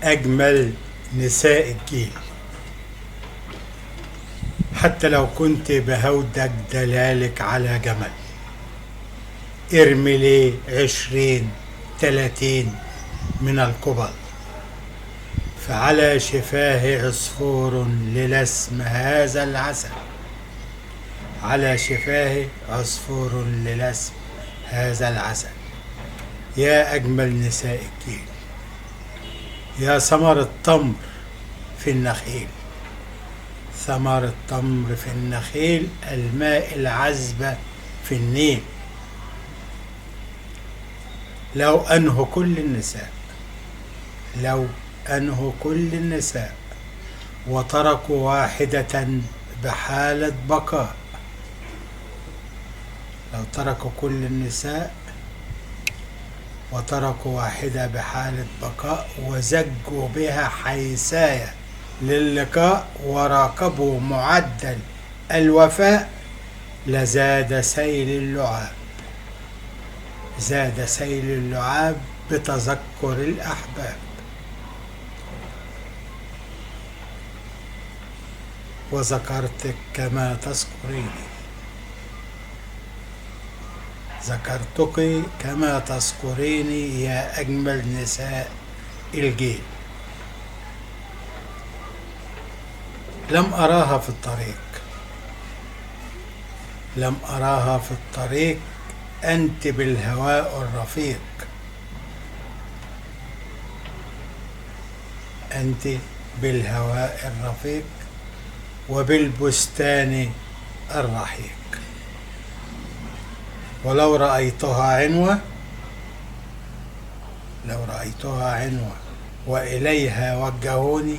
أجمل نساء الجيل. حتى لو كنت بهودك دلالك على جمل، ارمي لي 20 30 من القبل، فعلى شفاه عصفور للسم هذا العسل. على شفاه عصفور للسم هذا العسل. يا أجمل نساء الجيل، يا ثمر التمر في النخيل. ثمر التمر في النخيل، الماء العذبة في النيل. لو أنهوا كل النساء، لو أنهوا كل النساء وتركوا واحدة بحالة بقاء. لو تركوا كل النساء وتركوا واحدة بحالة بقاء وزجوا بها حيثايا للقاء وراقبوا معدل الوفاء، لزاد سيل اللعاب. زاد سيل اللعاب بتذكر الأحباب. وذكرتك كما تذكريني، ذكرتك كما تذكريني يا أجمل نساء الجيل. لم أراها في الطريق، لم أراها في الطريق، أنت بالهواء الرفيق. أنت بالهواء الرفيق وبالبستان الرحيق. ولو رأيتها عنوة، لو رأيتها عنوة وإليها وجهوني،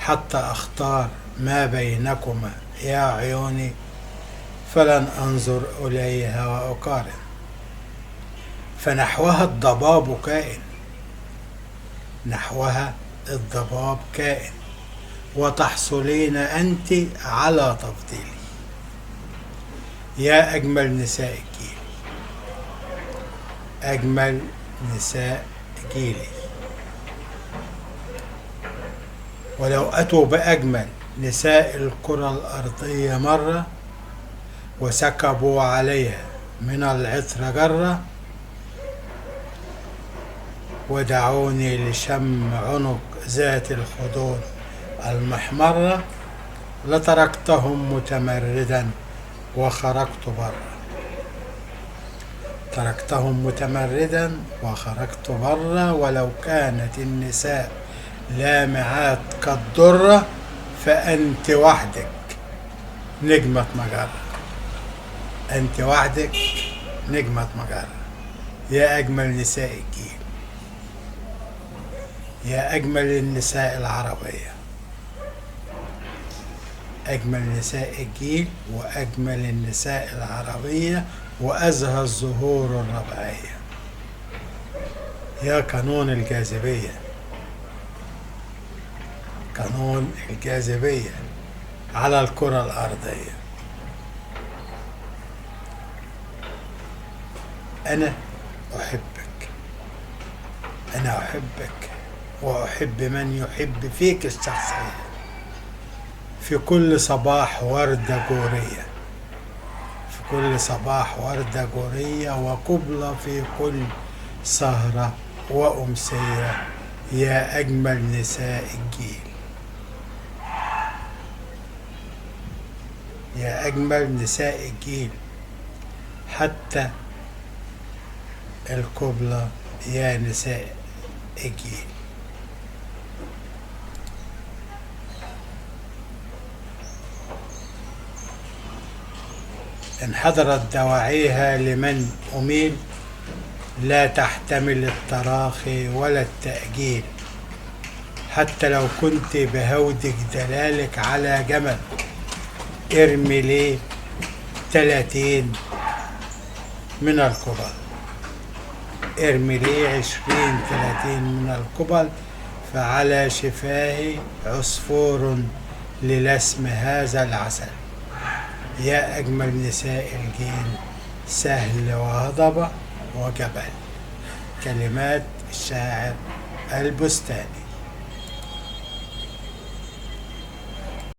حتى أختار ما بينكما يا عيوني، فلن أنظر إليها وأقارن. فنحوها الضباب كائن، نحوها الضباب كائن، وتحصلين أنت على تفضيلي. يا أجمل نساء الجيل، أجمل نساء جيلي. ولو أتوا بأجمل نساء الكرة الأرضية مرة وسكبوا عليها من العطر جرة، ودعوني لشم عنق ذات الخدود المحمرة، لتركتهم متمردا وخرجت برا. تركتهم متمردا وخرجت برا. ولو كانت النساء لامعات كالدرة، فأنت وحدك نجمة مجرة. أنت وحدك نجمة مجرة. يا أجمل نساء الجيل، يا أجمل النساء العربية. أجمل نساء الجيل وأجمل النساء العربية وأزهى الزهور الربيعية. يا قانون الجاذبية، قانون الجاذبية على الكرة الأرضية. أنا أحبك، أنا أحبك وأحب من يحب فيك الشخصية. في كل صباح وردة جورية، في كل صباح وردة جورية وقبلة في كل سهرة وأمسية. يا أجمل نساء الجيل، يا أجمل نساء الجيل. حتى القبلة يا نساء الجيل. انحدرت دواعيها لمن أميل، لا تحتمل التراخي ولا التأجيل. حتى لو كنت بهودك دلالك على جمل، ارمي لي 30 من القبل. ارمي لي 20 30 من القبل، فعلى شفاه عصفور للسم هذا العسل. يا أجمل نساء الجيل، سهل وهضبة وجبل. كلمات الشاعر البستاني.